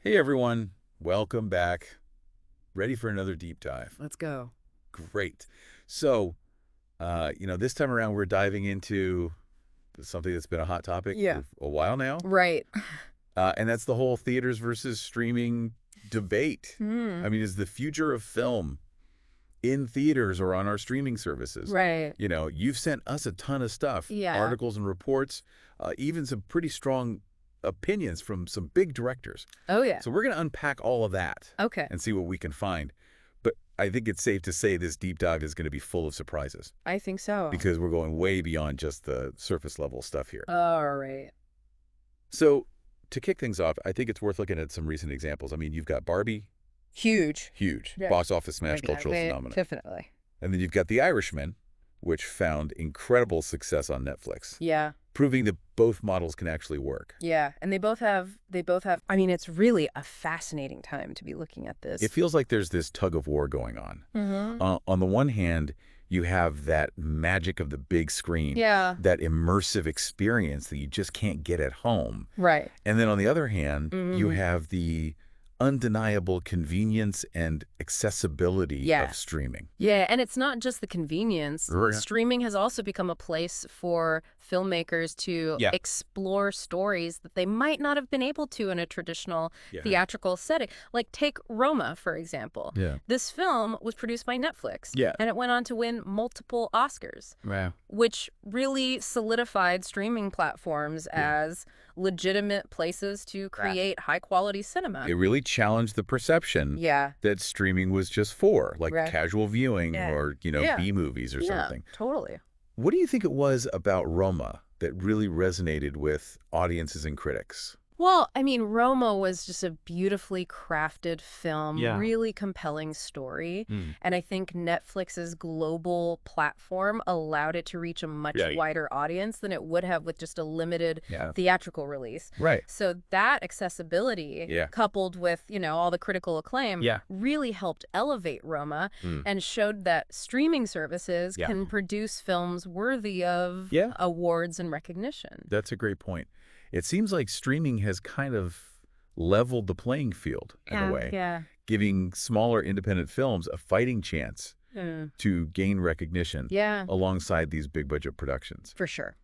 Hey everyone, welcome back. Ready for another deep dive. Let's go. Great. So, this time around we're diving into something that's been a hot topic Yeah. for a while now. Right. And that's the whole theaters versus streaming debate. Hmm. I mean, is the future of film in theaters or on our streaming services? Right. You've sent us a ton of stuff, Yeah. articles and reports, even some pretty strong opinions from some big directors. Oh, yeah. So we're going to unpack all of that. Okay. And see what we can find. But I think it's safe to say this deep dive is going to be full of surprises I think so. because we're going way beyond just the surface level stuff here. All right. So to kick things off, I think it's worth looking at some recent examples. I mean, you've got Barbie, Huge. huge, Yeah. box office smash, cultural phenomenon. Definitely. And then you've got The Irishman, which found incredible success on Netflix, Yeah. proving that both models can actually work. Yeah. And they both have, I mean, it's really a fascinating time to be looking at this. It feels like there's this tug of war going on. Mm-hmm. On the one hand, you have that magic of the big screen, Yeah. that immersive experience that you just can't get at home. Right. And then on the other hand, Mm-hmm. you have the undeniable convenience and accessibility Yeah. of streaming. Yeah, and it's not just the convenience. Right. Streaming has also become a place for filmmakers to Yeah. explore stories that they might not have been able to in a traditional Yeah. theatrical setting. Like take Roma, for example. Yeah. This film was produced by Netflix. Yeah. And it went on to win multiple Oscars, Wow. which really solidified streaming platforms as legitimate places to create high-quality cinema. It really challenged the perception Yeah. that streaming was just for, like Right. casual viewing Yeah. or, Yeah. B-movies or Yeah, something. totally. What do you think it was about Roma that really resonated with audiences and critics? Well, I mean, Roma was just a beautifully crafted film, Yeah. really compelling story. Mm. And I think Netflix's global platform allowed it to reach a much Yeah. wider audience than it would have with just a limited Yeah. theatrical release. Right. So that accessibility, Yeah. coupled with, all the critical acclaim, Yeah. really helped elevate Roma Mm. and showed that streaming services Yeah. can produce films worthy of Yeah. awards and recognition. That's a great point. It seems like streaming has kind of leveled the playing field in a way, Yeah. giving smaller independent films a fighting chance Mm. to gain recognition Yeah. alongside these big budget productions. For sure.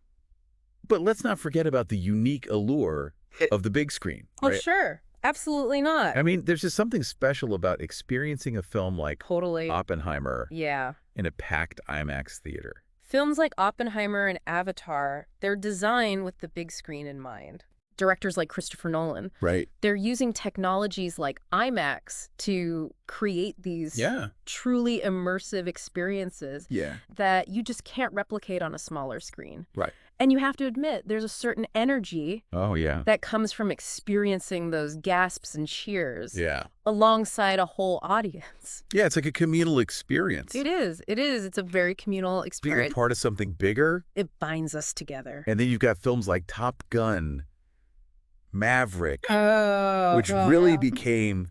But let's not forget about the unique allure of the big screen. Oh, Right? sure. Absolutely not. I mean, there's just something special about experiencing a film like Totally. Oppenheimer Yeah. in a packed IMAX theater. Films like Oppenheimer and Avatar, they're designed with the big screen in mind. Directors like Christopher Nolan, Right. they're using technologies like IMAX to create these Yeah. truly immersive experiences Yeah. that you just can't replicate on a smaller screen. Right. And you have to admit, there's a certain energy Oh, yeah. that comes from experiencing those gasps and cheers Yeah. alongside a whole audience. Yeah, it's like a communal experience. It is. It is. It's a very communal Being a experience. part of something bigger. It binds us together. And then you've got films like Top Gun, Maverick, Oh, which really became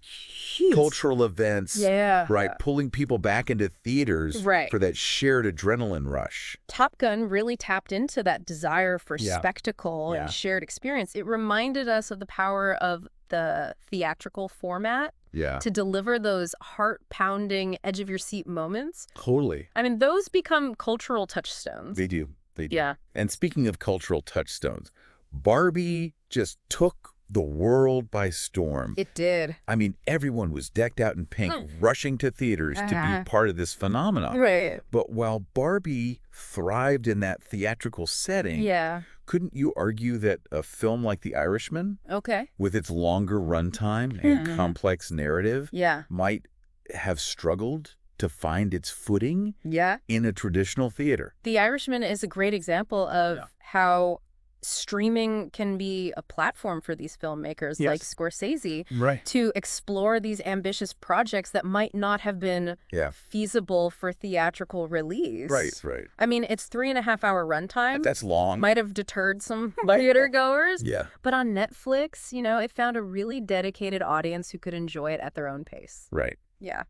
cultural events, Yeah. right? Pulling people back into theaters Right. for that shared adrenaline rush. Top Gun really tapped into that desire for Yeah. spectacle Yeah. and shared experience. It reminded us of the power of the theatrical format Yeah, to deliver those heart-pounding, edge-of-your-seat moments. totally. I mean, those become cultural touchstones. They do. They do. Yeah. And speaking of cultural touchstones, Barbie just took the world by storm. It did. I mean, everyone was decked out in pink, rushing to theaters to be part of this phenomenon. Right. But while Barbie thrived in that theatrical setting, Yeah. couldn't you argue that a film like The Irishman, Okay. with its longer runtime and complex narrative, Yeah. might have struggled to find its footing Yeah. in a traditional theater? The Irishman is a great example of how streaming can be a platform for these filmmakers like Scorsese Right. to explore these ambitious projects that might not have been Yeah. feasible for theatrical release. Right. I mean, it's 3.5-hour runtime. That's long. Might have deterred some theater goers. Yeah. But on Netflix, it found a really dedicated audience who could enjoy it at their own pace. Right. Yeah.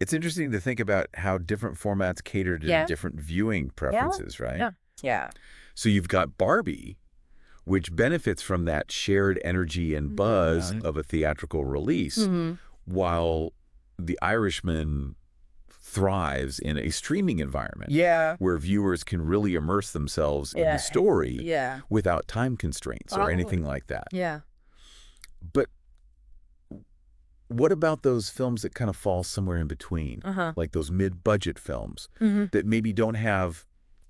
It's interesting to think about how different formats cater to Yeah. different viewing preferences, right? Yeah. Yeah. So you've got Barbie, which benefits from that shared energy and buzz of a theatrical release, while The Irishman thrives in a streaming environment where viewers can really immerse themselves in the story without time constraints or anything like that. But what about those films that kind of fall somewhere in between, like those mid-budget films that maybe don't have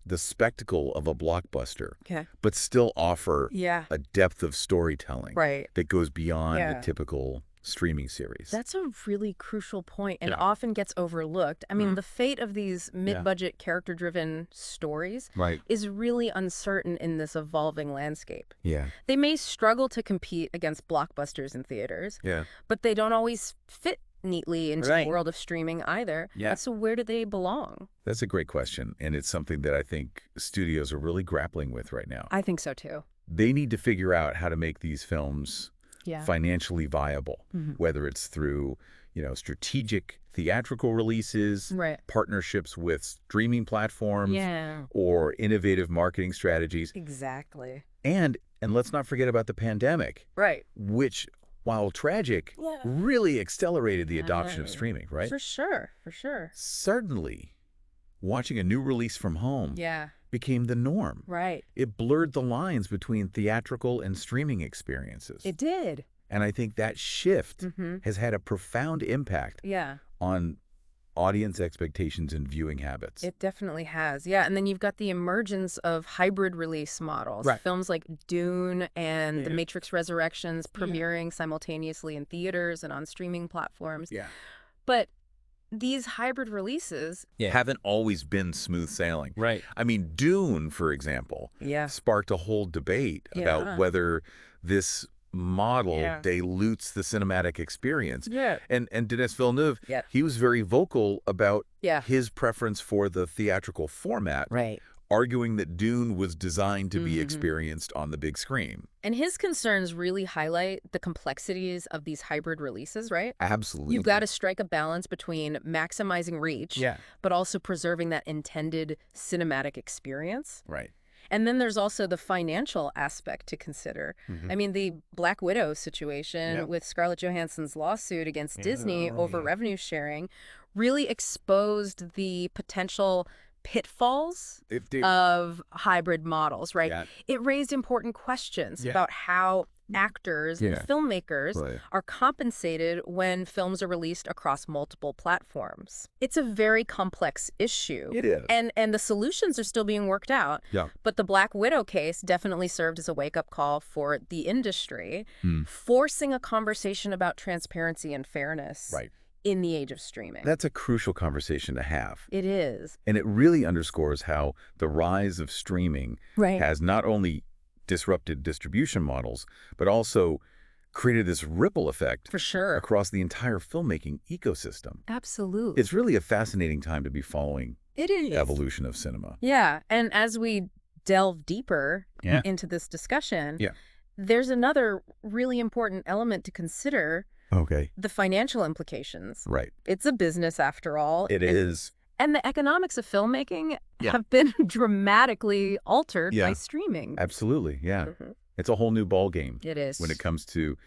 the spectacle of a blockbuster, but still offer a depth of storytelling that goes beyond the typical streaming series? That's a really crucial point and often gets overlooked. I mean, the fate of these mid-budget character-driven stories is really uncertain in this evolving landscape. They may struggle to compete against blockbusters in theaters, but they don't always fit neatly into the world of streaming either. So where do they belong? That's a great question, and it's something that I think studios are really grappling with right now. I think so too. They need to figure out how to make these films financially viable, whether it's through, strategic theatrical releases, partnerships with streaming platforms, or innovative marketing strategies. Exactly. And let's not forget about the pandemic, which, while tragic, really accelerated the adoption of streaming, right? For sure, for sure. Suddenly, watching a new release from home became the norm. It blurred the lines between theatrical and streaming experiences. It did. And I think that shift has had a profound impact on audience expectations and viewing habits. It definitely has. And then you've got the emergence of hybrid release models. Films like Dune and The Matrix Resurrections premiering simultaneously in theaters and on streaming platforms. But these hybrid releases haven't always been smooth sailing. I mean, Dune, for example, sparked a whole debate about whether this model dilutes the cinematic experience. And Denis Villeneuve, he was very vocal about his preference for the theatrical format, arguing that Dune was designed to be experienced on the big screen. And his concerns really highlight the complexities of these hybrid releases, right? Absolutely. You've got to strike a balance between maximizing reach, but also preserving that intended cinematic experience. And then there's also the financial aspect to consider. I mean, the Black Widow situation with Scarlett Johansson's lawsuit against Disney over revenue sharing really exposed the potential pitfalls of hybrid models, It raised important questions about how actors and filmmakers are compensated when films are released across multiple platforms. It's a very complex issue. It is. And the solutions are still being worked out. But the Black Widow case definitely served as a wake-up call for the industry, forcing a conversation about transparency and fairness in the age of streaming. That's a crucial conversation to have. It is. And it really underscores how the rise of streaming has not only disrupted distribution models, but also created this ripple effect across the entire filmmaking ecosystem. Absolutely. It's really a fascinating time to be following the evolution of cinema. And as we delve deeper into this discussion, there's another really important element to consider. The financial implications. It's a business after all. It is. And the economics of filmmaking have been dramatically altered by streaming. Absolutely, It's a whole new ballgame. It is. When it comes to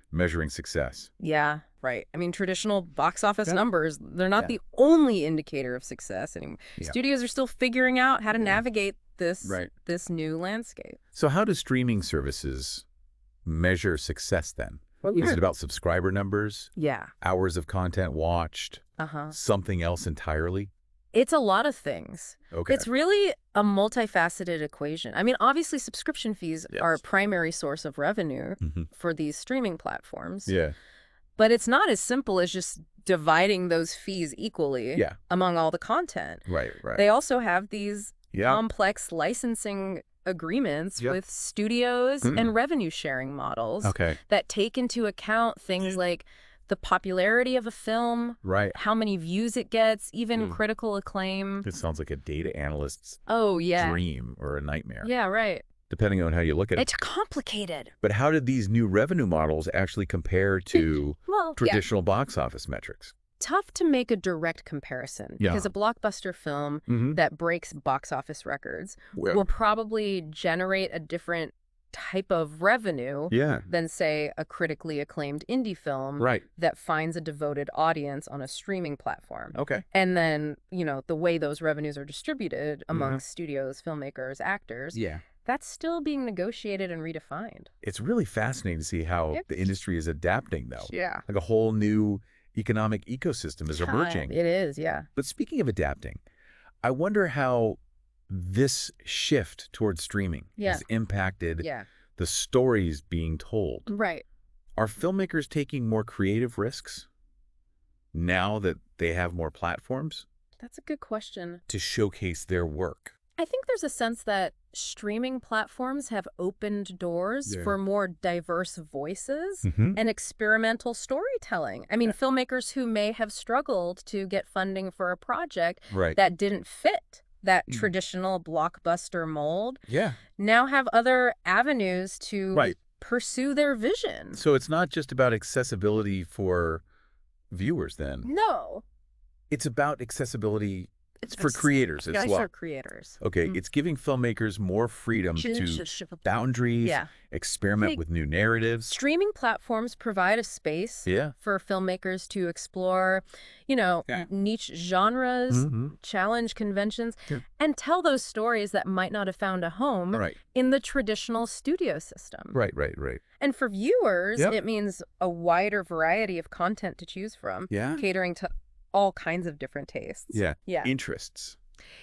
measuring success. I mean, traditional box office numbers, they're not the only indicator of success anymore. Studios are still figuring out how to navigate this, this new landscape. So how do streaming services measure success then? Is it about subscriber numbers? Hours of content watched? Something else entirely? It's a lot of things. It's really a multifaceted equation. I mean, obviously, subscription fees are a primary source of revenue for these streaming platforms. But it's not as simple as just dividing those fees equally among all the content. They also have these complex licensing agreements with studios and revenue sharing models that take into account things like the popularity of a film, how many views it gets, even critical acclaim. It sounds like a data analyst's dream or a nightmare. Depending on how you look at it. It's complicated. But how did these new revenue models actually compare to traditional box office metrics? Tough to make a direct comparison because a blockbuster film that breaks box office records will probably generate a different type of revenue than, say, a critically acclaimed indie film that finds a devoted audience on a streaming platform. Okay. And then, the way those revenues are distributed amongst studios, filmmakers, actors, that's still being negotiated and redefined. It's really fascinating to see how the industry is adapting, though. Yeah. Like a whole new economic ecosystem is emerging. It is, yeah. But speaking of adapting, I wonder how this shift towards streaming has impacted the stories being told. Right. Are filmmakers taking more creative risks now that they have more platforms? That's a good question. To showcase their work. I think there's a sense that streaming platforms have opened doors for more diverse voices and experimental storytelling. I mean, filmmakers who may have struggled to get funding for a project that didn't fit that traditional blockbuster mold now have other avenues to pursue their vision. So it's not just about accessibility for viewers then. No. It's about accessibility for creators as well. For creators. Okay, it's giving filmmakers more freedom to boundaries, experiment with new narratives. Streaming platforms provide a space for filmmakers to explore, niche genres, challenge conventions, and tell those stories that might not have found a home in the traditional studio system. Right. And for viewers, it means a wider variety of content to choose from, catering to all kinds of different tastes. Interests.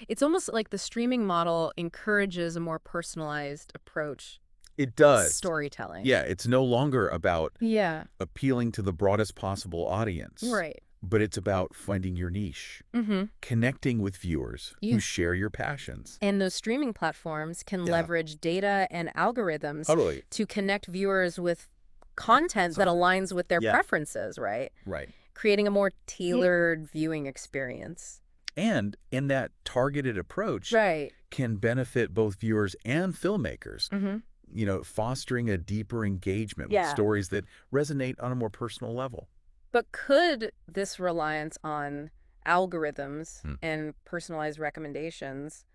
It's almost like the streaming model encourages a more personalized approach. It does. Storytelling. Yeah, it's no longer about appealing to the broadest possible audience. Right. But it's about finding your niche, connecting with viewers who share your passions. And those streaming platforms can leverage data and algorithms to connect viewers with content that aligns with their preferences, right? Right. Creating a more tailored viewing experience. And in that targeted approach can benefit both viewers and filmmakers, fostering a deeper engagement with stories that resonate on a more personal level. But could this reliance on algorithms and personalized recommendations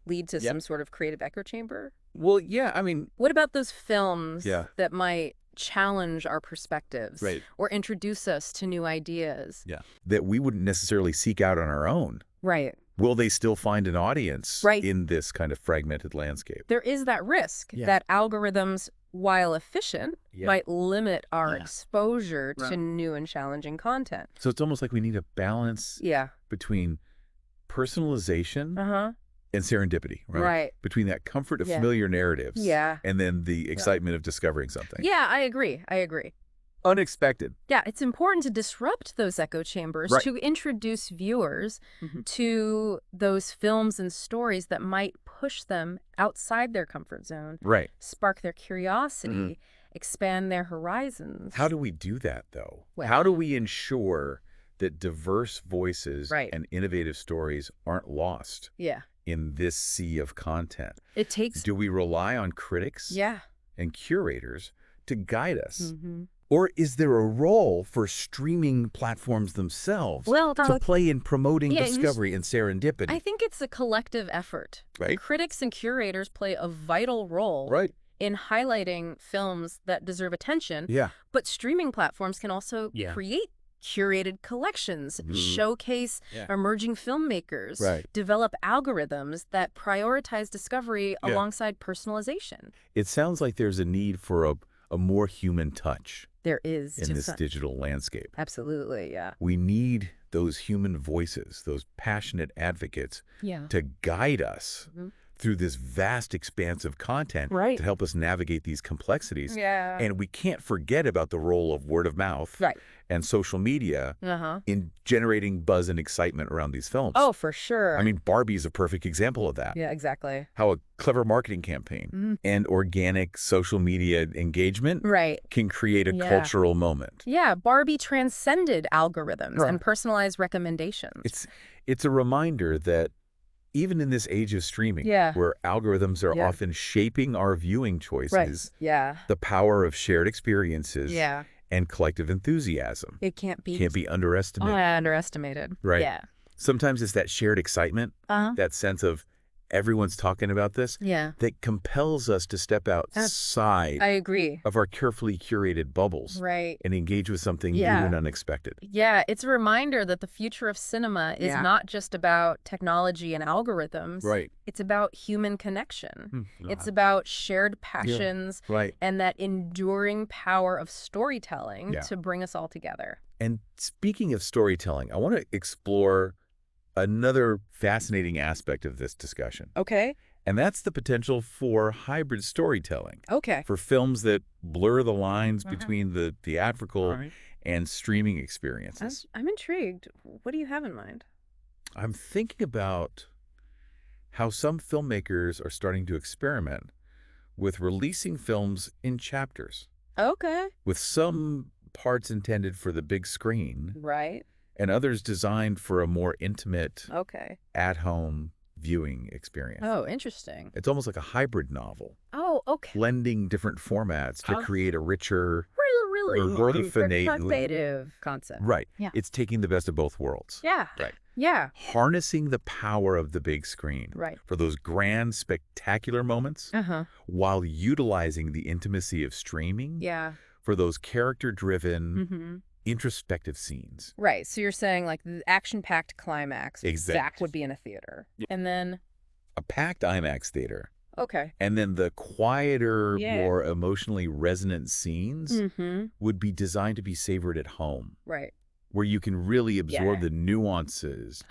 lead to some sort of creative echo chamber? Well, yeah, I mean... What about those films that might challenge our perspectives or introduce us to new ideas that we wouldn't necessarily seek out on our own? Will they still find an audience in this kind of fragmented landscape? There is that risk that algorithms, while efficient, might limit our exposure to new and challenging content. So it's almost like we need a balance between personalization and serendipity, right? Between that comfort of familiar narratives and then the excitement of discovering something. Yeah, I agree. Unexpected. Yeah, it's important to disrupt those echo chambers, to introduce viewers to those films and stories that might push them outside their comfort zone, spark their curiosity, expand their horizons. How do we do that, though? How do we ensure that diverse voices and innovative stories aren't lost in this sea of content? Do we rely on critics and curators to guide us? Or is there a role for streaming platforms themselves to play in promoting discovery and serendipity? I think it's a collective effort. Critics and curators play a vital role in highlighting films that deserve attention. But streaming platforms can also create curated collections, showcase emerging filmmakers, develop algorithms that prioritize discovery alongside personalization. It sounds like there's a need for a more human touch. There is. In this digital landscape. Absolutely, We need those human voices, those passionate advocates to guide us through this vast expanse of content to help us navigate these complexities. And we can't forget about the role of word of mouth and social media in generating buzz and excitement around these films. Oh, for sure. I mean, Barbie is a perfect example of that. Yeah, exactly. How a clever marketing campaign and organic social media engagement can create a cultural moment. Yeah, Barbie transcended algorithms and personalized recommendations. It's a reminder that even in this age of streaming, where algorithms are often shaping our viewing choices, the power of shared experiences and collective enthusiasm can't be underestimated. Underestimated. Sometimes it's that shared excitement, that sense of everyone's talking about this, that compels us to step outside I agree. of our carefully curated bubbles and engage with something new and unexpected. Yeah, it's a reminder that the future of cinema is not just about technology and algorithms. Right. It's about human connection. It's about shared passions and that enduring power of storytelling to bring us all together. And speaking of storytelling, I want to explore another fascinating aspect of this discussion. Okay. And that's the potential for hybrid storytelling. Okay. For films that blur the lines between the theatrical and streaming experiences. I'm intrigued. What do you have in mind? I'm thinking about how some filmmakers are starting to experiment with releasing films in chapters. Okay. With some parts intended for the big screen. Right. And others designed for a more intimate, at-home viewing experience. Oh, interesting. It's almost like a hybrid novel. Oh, okay. Blending different formats to create a richer, really innovative concept. Right. Yeah. It's taking the best of both worlds. Yeah. Right. Yeah. Harnessing the power of the big screen for those grand, spectacular moments while utilizing the intimacy of streaming for those character-driven, introspective scenes. Right. So you're saying like the action-packed climax that would be in a theater. Yeah. And then a packed IMAX theater. Okay. And then the quieter, more emotionally resonant scenes would be designed to be savored at home. Right. Where you can really absorb the nuances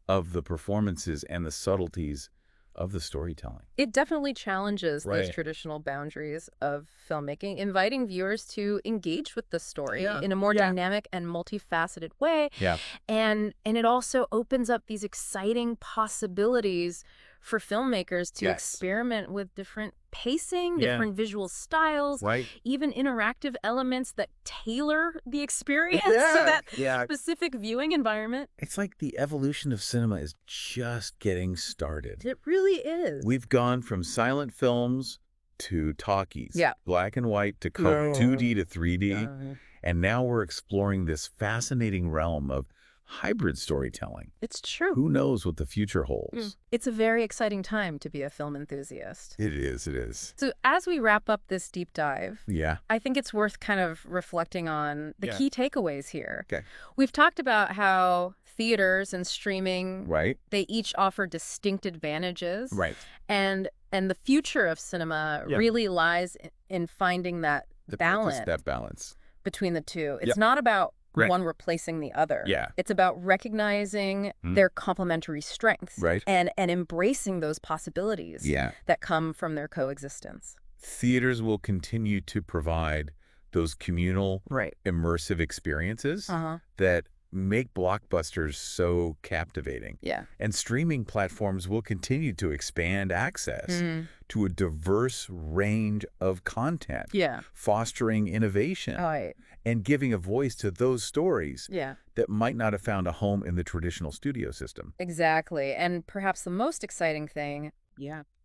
of the performances and the subtleties of the storytelling. It definitely challenges those traditional boundaries of filmmaking, inviting viewers to engage with the story in a more dynamic and multifaceted way. Yeah. And it also opens up these exciting possibilities for filmmakers to experiment with different pacing, different visual styles, even interactive elements that tailor the experience to that specific viewing environment. It's like the evolution of cinema is just getting started. It really is. We've gone from silent films to talkies, black and white to 2D to 3D, and now we're exploring this fascinating realm of hybrid storytelling. It's true. Who knows what the future holds? It's a very exciting time to be a film enthusiast. It is, it is. So as we wrap up this deep dive, yeah, I think it's worth kind of reflecting on the key takeaways here. Okay. We've talked about how theaters and streaming, right, they each offer distinct advantages. Right. And the future of cinema really lies in finding that balance between the two. It's not about one replacing the other. Yeah. It's about recognizing their complementary strengths and embracing those possibilities that come from their coexistence. Theaters will continue to provide those communal, immersive experiences that make blockbusters so captivating. Yeah. And streaming platforms will continue to expand access to a diverse range of content, fostering innovation and giving a voice to those stories that might not have found a home in the traditional studio system. Exactly. And perhaps the most exciting thing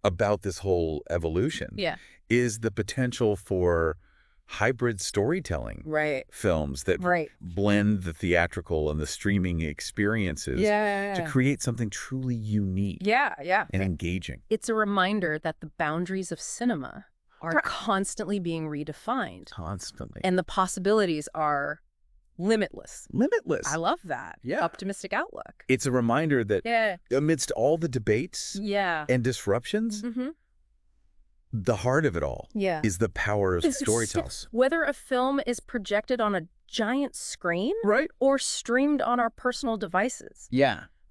about this whole evolution is the potential for hybrid storytelling films that blend the theatrical and the streaming experiences to create something truly unique and engaging. It's a reminder that the boundaries of cinema are constantly being redefined. Constantly. And the possibilities are limitless. Limitless. I love that. Yeah. Optimistic outlook. It's a reminder that amidst all the debates and disruptions, the heart of it all is the power of storytelling. Whether a film is projected on a giant screen or streamed on our personal devices.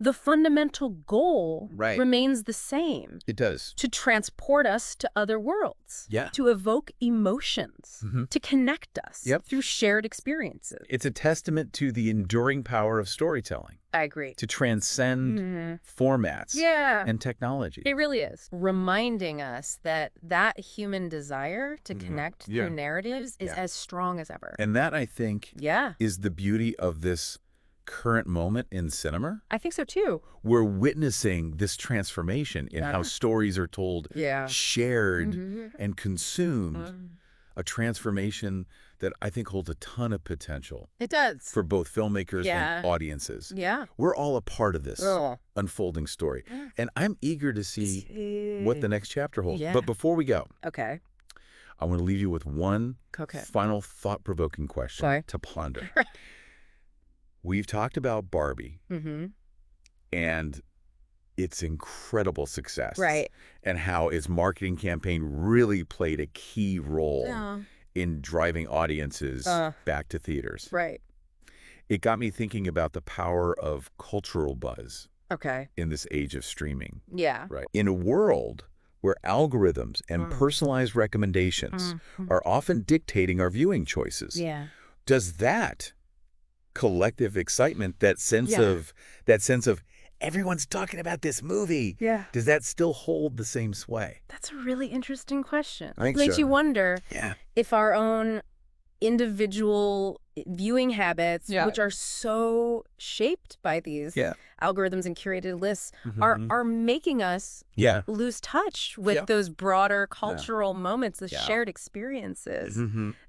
The fundamental goal remains the same. It does. To transport us to other worlds. To evoke emotions. To connect us through shared experiences. It's a testament to the enduring power of storytelling. I agree. To transcend formats and technology. It really is. Reminding us that human desire to connect through narratives is as strong as ever. And that, I think, is the beauty of this current moment in cinema. I think so too. We're witnessing this transformation in how stories are told, shared, and consumed. A transformation that I think holds a ton of potential. It does. For both filmmakers and audiences. Yeah. We're all a part of this unfolding story. Yeah. And I'm eager to see what the next chapter holds. Yeah. But before we go, I want to leave you with one final thought-provoking question to ponder. We've talked about Barbie and its incredible success. Right. And how its marketing campaign really played a key role in driving audiences back to theaters. Right. It got me thinking about the power of cultural buzz in this age of streaming. Yeah. Right. In a world where algorithms and personalized recommendations are often dictating our viewing choices. Yeah. Does that collective excitement, that sense of everyone's talking about this movie, does that still hold the same sway? That's a really interesting question. I think it makes so. You wonder if our own individual viewing habits, which are so shaped by these algorithms and curated lists, are making us lose touch with those broader cultural moments, the shared experiences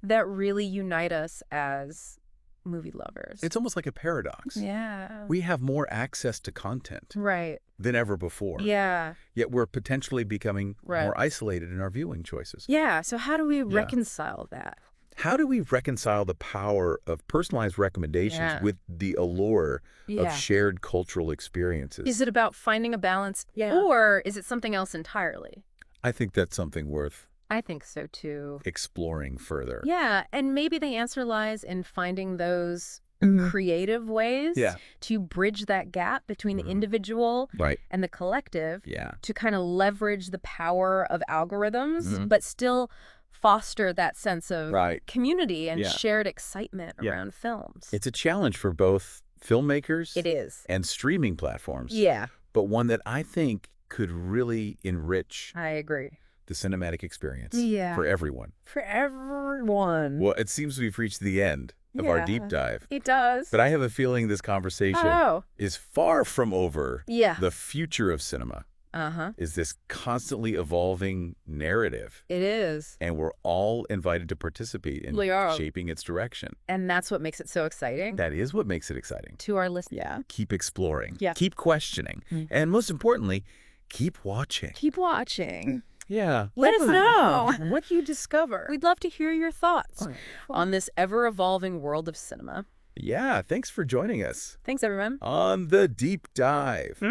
that really unite us as movie lovers. It's almost like a paradox. Yeah. We have more access to content than ever before. Yeah. Yet we're potentially becoming more isolated in our viewing choices. Yeah. So how do we reconcile that? How do we reconcile the power of personalized recommendations with the allure of shared cultural experiences? Is it about finding a balance or is it something else entirely? I think that's something worth I think so too. Exploring further. Yeah, and maybe the answer lies in finding those creative ways to bridge that gap between the individual and the collective to kind of leverage the power of algorithms, but still foster that sense of community and shared excitement around films. It's a challenge for both filmmakers it is. And streaming platforms. Yeah. But one that I think could really enrich I agree. The cinematic experience for everyone. For everyone. Well, it seems we've reached the end of our deep dive. It does. But I have a feeling this conversation is far from over. Yeah. The future of cinema is this constantly evolving narrative. It is. And we're all invited to participate in shaping its direction. And that's what makes it so exciting. That is what makes it exciting. To our listeners. Yeah. Keep exploring. Yeah. Keep questioning. And most importantly, keep watching. Keep watching. Yeah. Let us know what you discover. We'd love to hear your thoughts on this ever-evolving world of cinema. Yeah. Thanks for joining us. Thanks, everyone. On The Deep Dive.